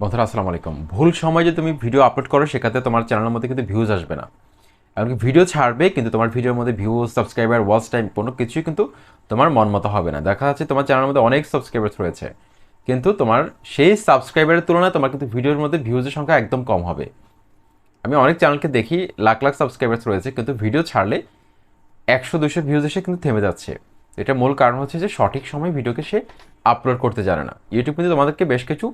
বন্ধুরা আসসালামু আলাইকুম। ভুল সময় যে তুমি ভিডিও আপলোড করো সেক্ষেত্রে তোমার চ্যানেলের মধ্যে কিন্তু ভিউজ আসবে না। এমনকি ভিডিও ছাড়বে কিন্তু তোমার ভিডিওর মধ্যে ভিউজ, সাবস্ক্রাইবার, ওয়াচ টাইম কোনো কিছুই কিন্তু তোমার মন মতো হবে না। দেখা যাচ্ছে তোমার চ্যানেলের মধ্যে অনেক সাবস্ক্রাইবার রয়েছে, কিন্তু তোমার সেই সাবস্ক্রাইবারের তুলনায় তোমার কিন্তু ভিডিওর মধ্যে ভিউজের সংখ্যা একদম কম হবে। আমি অনেক চ্যানেলকে দেখি লাখ লাখ সাবস্ক্রাইবার রয়েছে, কিন্তু ভিডিও ছাড়লে 100-200 ভিউজ এসে কিন্তু থেমে যাচ্ছে। এটা মূল কারণ হচ্ছে যে সঠিক সময় ভিডিওকে সে আপলোড করতে জানে না। ইউটিউব কিন্তু তোমাদেরকে বেশ কিছু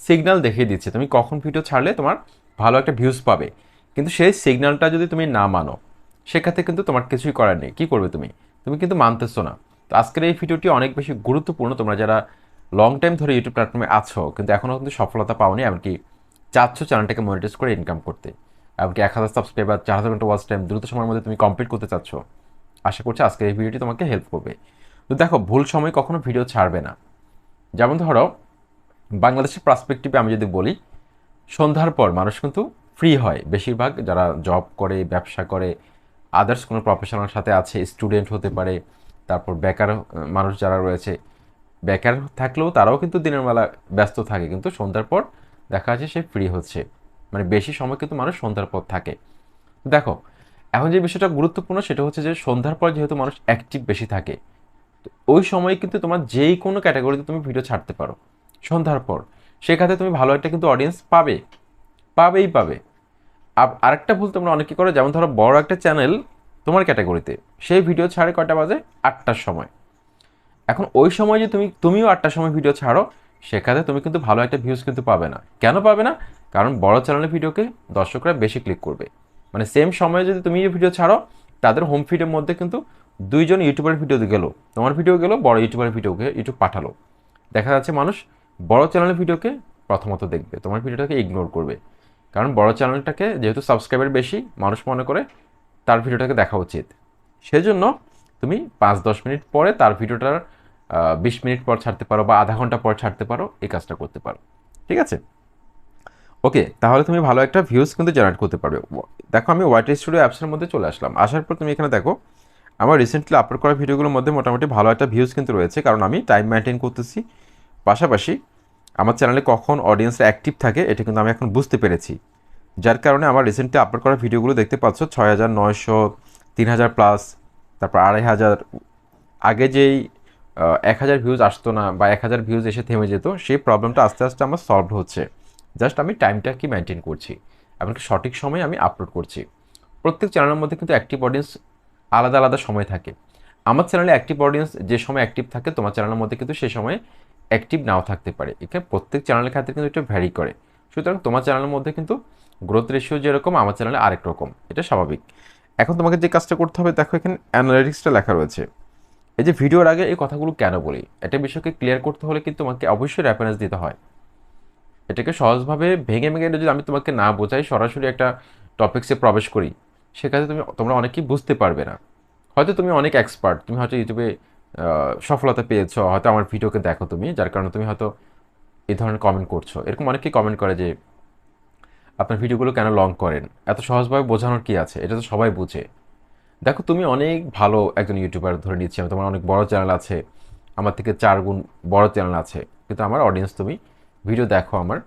সিগন্যাল দেখিয়ে দিচ্ছে তুমি কখন ভিডিও ছাড়লে তোমার ভালো একটা ভিউজ পাবে, কিন্তু সেই সিগন্যালটা যদি তুমি না মানো সেক্ষেত্রে কিন্তু তোমার কিছুই করার নেই। কী করবে তুমি? তুমি কিন্তু মানতেছো না। তো আজকের এই ভিডিওটি অনেক বেশি গুরুত্বপূর্ণ। তোমরা যারা লং টাইম ধরে ইউটিউব প্ল্যাটফর্মে আছো কিন্তু এখনও কিন্তু সফলতা পাওনি, এমনকি চাচ্ছ চ্যানেলটাকে মনিটাইজ করে ইনকাম করতে, এমনকি 1000 সাবস্ক্রাইবার, 4000 ঘন্টা ওয়াচ টাইম দ্রুত সময়ের মধ্যে তুমি কমপ্লিট করতে চাচ্ছ, আশা করছি আজকের এই ভিডিওটি তোমাকে হেল্প করবে। তো দেখো, ভুল সময় কখনো ভিডিও ছাড়বে না। যেমন ধরো, বাংলাদেশের পার্সপেক্টিভে আমি যদি বলি, সন্ধ্যার পর মানুষ কিন্তু ফ্রি হয়। বেশিরভাগ যারা জব করে, ব্যবসা করে, আদার্স কোনো প্রফেশনাল সাথে আছে, স্টুডেন্ট হতে পারে, তারপর বেকার মানুষ যারা রয়েছে, বেকার থাকলেও তারাও কিন্তু দিনের বেলা ব্যস্ত থাকে, কিন্তু সন্ধ্যার পর দেখা যাচ্ছে সে ফ্রি হচ্ছে। মানে বেশি সময় কিন্তু মানুষ সন্ধ্যার পর থাকে। দেখো, এখন যে বিষয়টা গুরুত্বপূর্ণ সেটা হচ্ছে যে সন্ধ্যার পর যেহেতু মানুষ অ্যাক্টিভ বেশি থাকে, তো ওই সময় কিন্তু তোমার যেই কোনো ক্যাটাগরিতে তুমি ভিডিও ছাড়তে পারো সন্ধ্যার পর, সেখানে তুমি ভালো একটা কিন্তু অডিয়েন্স পাবে, পাবেই পাবে। আরেকটা ভুল তোমরা অনেকে করো, যেমন ধরো বড় একটা চ্যানেল তোমার ক্যাটাগরিতে, সেই ভিডিও ছাড়ে কয়টা বাজে? 8টার সময়। এখন ওই সময় যে তুমিও 8টার সময় ভিডিও ছাড়ো, সেখানে তুমি কিন্তু ভালো একটা ভিউজ কিন্তু পাবে না। কেন পাবে না? কারণ বড় চ্যানেলের ভিডিওকে দর্শকরা বেশি ক্লিক করবে। মানে সেম সময়ে যদি তুমি ভিডিও ছাড়ো, তাদের হোম ফিডের মধ্যে কিন্তু দুইজন ইউটিউবার ভিডিও গেল, তোমার ভিডিও গেল, বড় ইউটিউবার ভিডিওকে ইউটিউব পাঠালো, দেখা যাচ্ছে মানুষ বড় চ্যানেলের ভিডিওকে প্রথমত দেখবে, তোমার ভিডিওটাকে ইগনোর করবে। কারণ বড় চ্যানেলটাকে যেহেতু সাবস্ক্রাইবার বেশি, মানুষ মনে করে তার ভিডিওটাকে দেখা উচিত। সেজন্য তুমি 5-10 মিনিট পরে তার ভিডিওটার 20 মিনিট পর ছাড়তে পারো বা আধা ঘন্টা পর ছাড়তে পারো, এই কাজটা করতে পারো। ঠিক আছে? ওকে, তাহলে তুমি ভালো একটা ভিউজ কিন্তু জেনারেট করতে পারবে। দেখো, আমি ওয়াইটি স্টুডিও অ্যাপসের মধ্যে চলে আসলাম। আসার পর তুমি এখানে দেখো, আমার রিসেন্টলি আপলোড করা ভিডিওগুলোর মধ্যে মোটামুটি ভালো একটা ভিউজ কিন্তু রয়েছে, কারণ আমি টাইম মেনটেন করতেছি। পাশাপাশি আমার চ্যানেলে কখন অডিয়েন্সরা অ্যাক্টিভ থাকে এটা কিন্তু আমি এখন বুঝতে পেরেছি, যার কারণে আমার রিসেন্টলি আপলোড করা ভিডিওগুলো দেখতে পাচ্ছ 6900, 3000+, তারপর 2500। আগে যেই 1000 ভিউজ আসতো না বা 1000 ভিউজ এসে থেমে যেত, সেই প্রবলেমটা আস্তে আস্তে আমার সলভ হচ্ছে। জাস্ট আমি টাইমটা কি মেনটেন করছি, এমনকি সঠিক সময়ে আমি আপলোড করছি। প্রত্যেক চ্যানেলের মধ্যে কিন্তু অ্যাক্টিভ অডিয়েন্স আলাদা আলাদা সময় থাকে। আমার চ্যানেলে অ্যাক্টিভ অডিয়েন্স যে সময় অ্যাক্টিভ থাকে, তোমার চ্যানেলের মধ্যে কিন্তু সেই সময় অ্যাক্টিভ নাও থাকতে পারে। এখানে প্রত্যেক চ্যানেলের ক্ষেত্রে কিন্তু এটা ভ্যারি করে। সুতরাং তোমার চ্যানেলের মধ্যে কিন্তু গ্রোথ রেশিও যেরকম, আমার চ্যানেলে আরেক রকম, এটা স্বাভাবিক। এখন তোমাকে যে কাজটা করতে হবে, দেখো এখানে অ্যানালিটিক্সটা লেখা রয়েছে। এই যে ভিডিওর আগে এই কথাগুলো কেন বলি, এটা বিষয়কে ক্লিয়ার করতে হলে কিন্তু তোমাকে অবশ্যই রেফারেন্স দিতে হয়। এটাকে সহজভাবে ভেঙে ভেঙে যদি আমি তোমাকে না বোঝাই, সরাসরি একটা টপিক্সে প্রবেশ করি, সেক্ষেত্রে তোমরা অনেকেই বুঝতে পারবে না। হয়তো তুমি অনেক এক্সপার্ট, তুমি হয়তো ইউটিউবে সফলতা পেয়েছো, হয়তো আমার ভিডিওকে দেখো তুমি, যার কারণে তুমি হয়তো এই ধরনের কমেন্ট করছো। এরকম অনেকেই কমেন্ট করে যে আপনার ভিডিওগুলো কেন লং করেন, এত সহজভাবে বোঝানোর কি আছে, এটা তো সবাই বুঝে। দেখো, তুমি অনেক ভালো একজন ইউটিউবার ধরে নিচ্ছি আমি, তোমার অনেক বড় চ্যানেল আছে, আমার থেকে 4 গুণ বড় চ্যানেল আছে, কিন্তু আমার অডিয়েন্স তুমি ভিডিও দেখো আমার,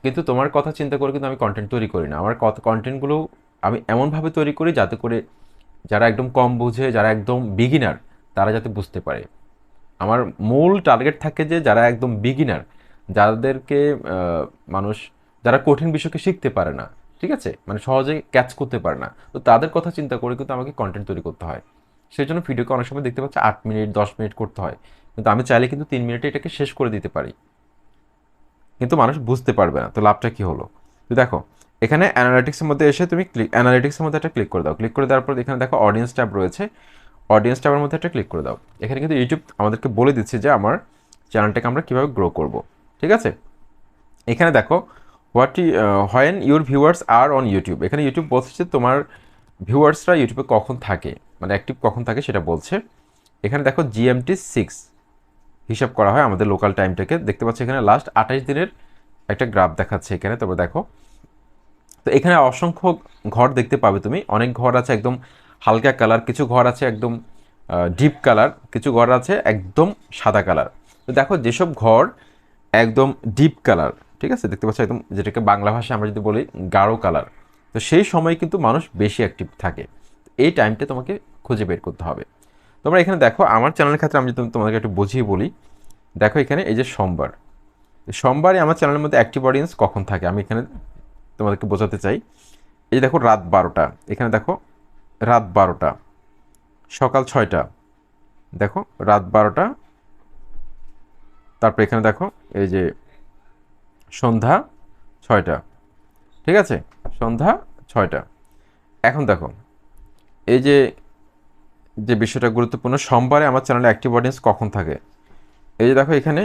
কিন্তু তোমার কথা চিন্তা করে কিন্তু আমি কন্টেন্ট তৈরি করি না। আমার কন্টেন্টগুলো আমি এমনভাবে তৈরি করি যাতে করে যারা একদম কম বুঝে, যারা একদম বিগিনার, তারা যাতে বুঝতে পারে। আমার মূল টার্গেট থাকে যে যারা একদম বিগিনার, যাদেরকে মানুষ, যারা কঠিন বিষয়কে শিখতে পারে না, ঠিক আছে, মানে সহজে ক্যাচ করতে পারে না, তো তাদের কথা চিন্তা করে কিন্তু আমাকে কন্টেন্ট তৈরি করতে হয়। সেই জন্য ভিডিওকে অনেক সময় দেখতে পাচ্ছি 8 মিনিট 10 মিনিট করতে হয়, কিন্তু আমি চাইলে কিন্তু 3 মিনিটে এটাকে শেষ করে দিতে পারি, কিন্তু মানুষ বুঝতে পারবে না। তো লাভটা কি হলো? তো দেখো, এখানে অ্যানালিটিক্সের মধ্যে এসে তুমি অ্যানালিটিক্সের মধ্যে একটা ক্লিক করে দাও। ক্লিক করে দেওয়ার পর এখানে দেখো অডিয়েন্স ট্যাব রয়েছে, অডিয়েন্স ট্যাবের মধ্যে একটা ক্লিক করে দাও। এখানে কিন্তু ইউটিউব আমাদেরকে বলে দিচ্ছে যে আমার চ্যানেলটাকে আমরা কীভাবে গ্রো করব। ঠিক আছে? এখানে দেখো, when your viewers are on YouTube, এখানে ইউটিউব বলছে যে তোমার ভিউয়ার্সরা ইউটিউবে কখন থাকে, মানে অ্যাক্টিভ কখন থাকে সেটা বলছে। এখানে দেখো GMT6 হিসাব করা হয় আমাদের লোকাল টাইমটাকে, দেখতে পাচ্ছি এখানে লাস্ট 28 দিনের একটা গ্রাফ দেখাচ্ছে এখানে। তবে দেখো, তো এখানে অসংখ্য ঘর দেখতে পাবে তুমি, অনেক ঘর আছে একদম হালকা কালার, কিছু ঘর আছে একদম ডিপ কালার, কিছু ঘর আছে একদম সাদা কালার। তো দেখো, যেসব ঘর একদম ডিপ কালার, ঠিক আছে, দেখতে পাচ্ছ একদম, যেটাকে বাংলা ভাষায় আমরা যদি বলি গাঢ় কালার। তো সেই সময় কিন্তু মানুষ বেশি অ্যাক্টিভ থাকে। এই টাইমটা তোমাকে খুঁজে বের করতে হবে। তোমরা এখানে দেখো আমার চ্যানেলের ক্ষেত্রে আমি যদি তোমাদেরকে একটু বুঝিয়ে বলি, দেখো এখানে এই যে সোমবার, সোমবারে আমার চ্যানেলের মধ্যে অ্যাক্টিভ অডিয়েন্স কখন থাকে আমি এখানে তোমাদেরকে বোঝাতে চাই। এই যে দেখো রাত 12টা, এখানে দেখো রাত 12টা, সকাল 6টা, দেখো রাত 12টা, তারপর এখানে দেখো এই যে সন্ধ্যা 6টা, ঠিক আছে, সন্ধ্যা 6টা। এখন দেখো এই যে যে বিষয়টা গুরুত্বপূর্ণ, সোমবারে আমার চ্যানেলে অ্যাক্টিভ অডিয়েন্স কখন থাকে, এই যে দেখো এখানে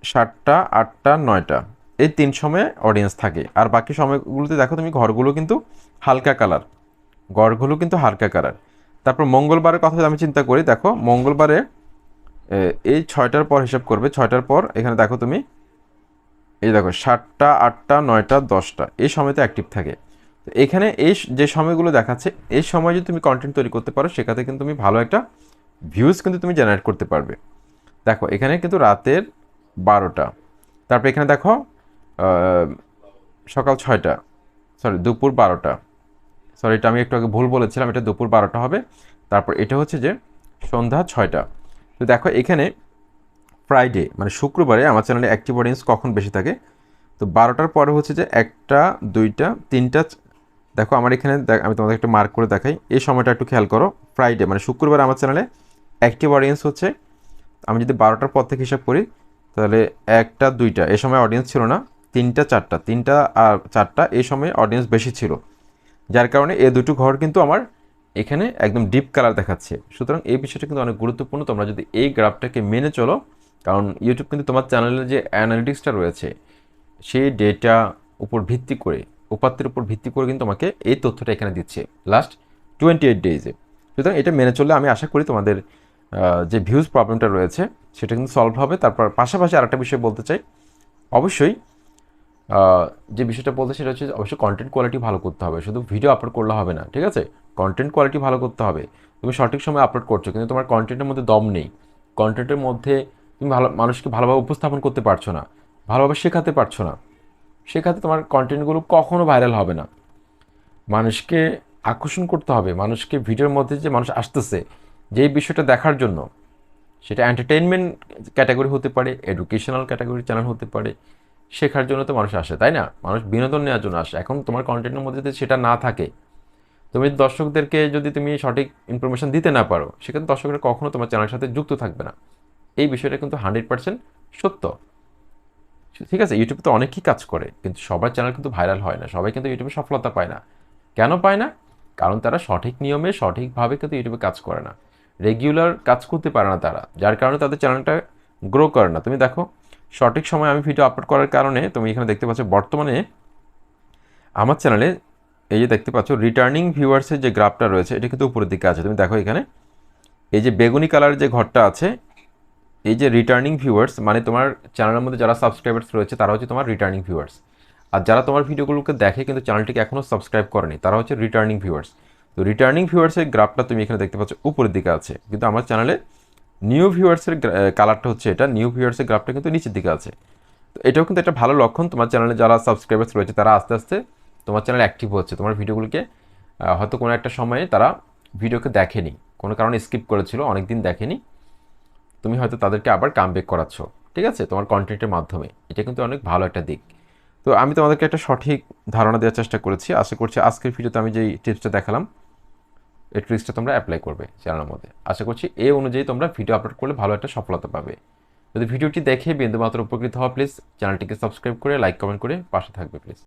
7টা, 8টা, 9টা, এই 3 সময়ে অডিয়েন্স থাকে। আর বাকি সময়গুলোতে দেখো তুমি ঘরগুলো কিন্তু হালকা কালার, ঘরগুলো কিন্তু হালকা কালার। তারপর মঙ্গলবারের কথা যদি আমি চিন্তা করি, দেখো মঙ্গলবারে এই 6টার পর হিসাব করবে, 6টার পর এখানে দেখো তুমি এই দেখো 7টা, 8টা, 9টা, 10টা, এই সময়তে অ্যাক্টিভ থাকে। তো এখানে এই যে সময়গুলো দেখাচ্ছে, এই সময় যদি তুমি কন্টেন্ট তৈরি করতে পারো, সেখানে কিন্তু তুমি ভালো একটা ভিউজ কিন্তু তুমি জেনারেট করতে পারবে। দেখো এখানে কিন্তু রাতের 12টা, তারপর এখানে দেখো সকাল 6টা, সরি দুপুর 12টা, সরি এটা আমি একটু আগে ভুল বলেছিলাম, এটা দুপুর 12টা হবে। তারপর এটা হচ্ছে যে সন্ধ্যা 6টা। তো দেখো এখানে ফ্রাইডে মানে শুক্রবারে আমার চ্যানেলে অ্যাক্টিভ অডিয়েন্স কখন বেশি থাকে, তো 12টার পরে হচ্ছে যে 1টা, 2টা, 3টা। দেখো আমার এখানে আমি তোমাদের একটু মার্ক করে দেখাই, এই সময়টা একটু খেয়াল করো। ফ্রাইডে মানে শুক্রবার আমার চ্যানেলে অ্যাক্টিভ অডিয়েন্স হচ্ছে, আমি যদি 12টার পর থেকে হিসাব করি, তাহলে 1টা, 2টা এই সময় অডিয়েন্স ছিল না, 3টা, 4টা, 3টা আর 4টা এই সময় অডিয়েন্স বেশি ছিল। যার কারণে এই দুটো ঘর কিন্তু আমার এখানে একদম ডিপ কালার দেখাচ্ছে। সুতরাং এই বিষয়টা কিন্তু অনেক গুরুত্বপূর্ণ, তোমরা যদি এই গ্রাফটাকে মেনে চলো, কারণ ইউটিউব কিন্তু তোমার চ্যানেলের যে অ্যানালিটিক্সটা রয়েছে সেই ডেটা উপর ভিত্তি করে, উপাত্তের উপর ভিত্তি করে কিন্তু তোমাকে এই তথ্যটা এখানে দিচ্ছে লাস্ট 28 ডেজে। সুতরাং এটা মেনে চললে আমি আশা করি তোমাদের যে ভিউজ প্রবলেমটা রয়েছে সেটা কিন্তু সলভ হবে। তারপর পাশাপাশি আরেকটা বিষয় বলতে চাই, অবশ্যই যে বিষয়টা বলতে সেটা হচ্ছে অবশ্যই কন্টেন্ট কোয়ালিটি ভালো করতে হবে, শুধু ভিডিও আপলোড করলে হবে না, ঠিক আছে, কন্টেন্ট কোয়ালিটি ভালো করতে হবে। তুমি সঠিক সময় আপলোড করছো কিন্তু তোমার কন্টেন্টের মধ্যে দম নেই, কন্টেন্টের মধ্যে তুমি ভালো মানুষকে ভালোভাবে উপস্থাপন করতে পারছো না, ভালোভাবে শেখাতে পারছো না, শেখাতে তোমার কন্টেন্টগুলো কখনো ভাইরাল হবে না। মানুষকে আকর্ষণ করতে হবে, মানুষকে ভিডিওর মধ্যে যে মানুষ আসতেছে যেই বিষয়টা দেখার জন্য, সেটা এন্টারটেইনমেন্ট ক্যাটাগরি হতে পারে, এডুকেশনাল ক্যাটাগরির চ্যানেল হতে পারে, শেখার জন্য তো মানুষ আসে, তাই না, মানুষ বিনোদন নেওয়ার জন্য আসে। এখন তোমার কন্টেন্টের মধ্যে যদি সেটা না থাকে, তুমি দর্শকদেরকে যদি তুমি সঠিক ইনফরমেশন দিতে না পারো, সেক্ষেত্রে দর্শকরা কখনো তোমার চ্যানেলের সাথে যুক্ত থাকবে না। এই বিষয়টা কিন্তু 100% সত্য। ঠিক আছে, ইউটিউবে তো অনেকেই কাজ করে কিন্তু সবার চ্যানেল কিন্তু ভাইরাল হয় না, সবাই কিন্তু ইউটিউবে সফলতা পায় না। কেন পায় না? কারণ তারা সঠিক নিয়মে সঠিকভাবে কিন্তু ইউটিউবে কাজ করে না, রেগুলার কাজ করতে পারে না তারা, যার কারণে তাদের চ্যানেলটা গ্রো করে না। তুমি দেখো সঠিক সময় আমি ভিডিও আপলোড করার কারণে তুমি এখানে দেখতে পাচ্ছ বর্তমানে আমার চ্যানেলে এই যে দেখতে পাচ্ছ রিটার্নিং ভিউয়ার্সের যে গ্রাফটা রয়েছে এটা কিন্তু উপরের দিকে আছে। তুমি দেখো এখানে এই যে বেগুনি কালারের যে ঘরটা আছে, এই যে রিটার্নিং ভিউয়ার্স মানে তোমার চ্যানেলের মধ্যে যারা সাবস্ক্রাইবার্স রয়েছে তারা হচ্ছে তোমার রিটার্নিং ভিউয়ার্স। আর যারা তোমার ভিডিওগুলোকে দেখে কিন্তু চ্যানেলটিকে এখনও সাবস্ক্রাইব করেনি তারা হচ্ছে রিটার্নিং ভিউয়ার্স। তো রিটার্নিং ভিউয়ার্সের গ্রাফটা তুমি এখানে দেখতে পাচ্ছ উপরের দিকে আছে, কিন্তু আমার চ্যানেলে নিউ ভিউয়ার্সের কালারটা হচ্ছে এটা, নিউ ভিউয়ার্সের গ্রাফটা কিন্তু নিচের দিকে আছে। তো এটাও কিন্তু একটা ভালো লক্ষণ, তোমার চ্যানেলে যারা সাবস্ক্রাইবার্স রয়েছে তারা আস্তে আস্তে তোমার চ্যানেল অ্যাক্টিভ হচ্ছে, তোমার ভিডিওগুলোকে হয়তো কোনো একটা সময়ে তারা ভিডিওকে দেখেনি, কোনো কারণে স্কিপ করেছিল, অনেক দিন দেখেনি, তুমি হয়তো তাদেরকে আবার কামব্যাক করাচ্ছ, ঠিক আছে, তোমার কন্টেন্টের মাধ্যমে। এটা কিন্তু অনেক ভালো একটা দিক। তো আমি তোমাদেরকে একটা সঠিক ধারণা দেওয়ার চেষ্টা করেছি, আশা করছি আজকের ভিডিওতে আমি যেই টিপসটা দেখালাম এই ট্রিক্সটা তোমরা অ্যাপ্লাই করবে চ্যানেলের মধ্যে। আশা করছি এই অনুযায়ী তোমরা ভিডিও আপলোড করলে ভালো একটা সফলতা পাবে। যদি ভিডিওটি দেখে বিন্দুমাত্র উপকৃত হওয়া প্লিজ চ্যানেলটিকে সাবস্ক্রাইব করে লাইক কমেন্ট করে পাশে থাকবে প্লিজ।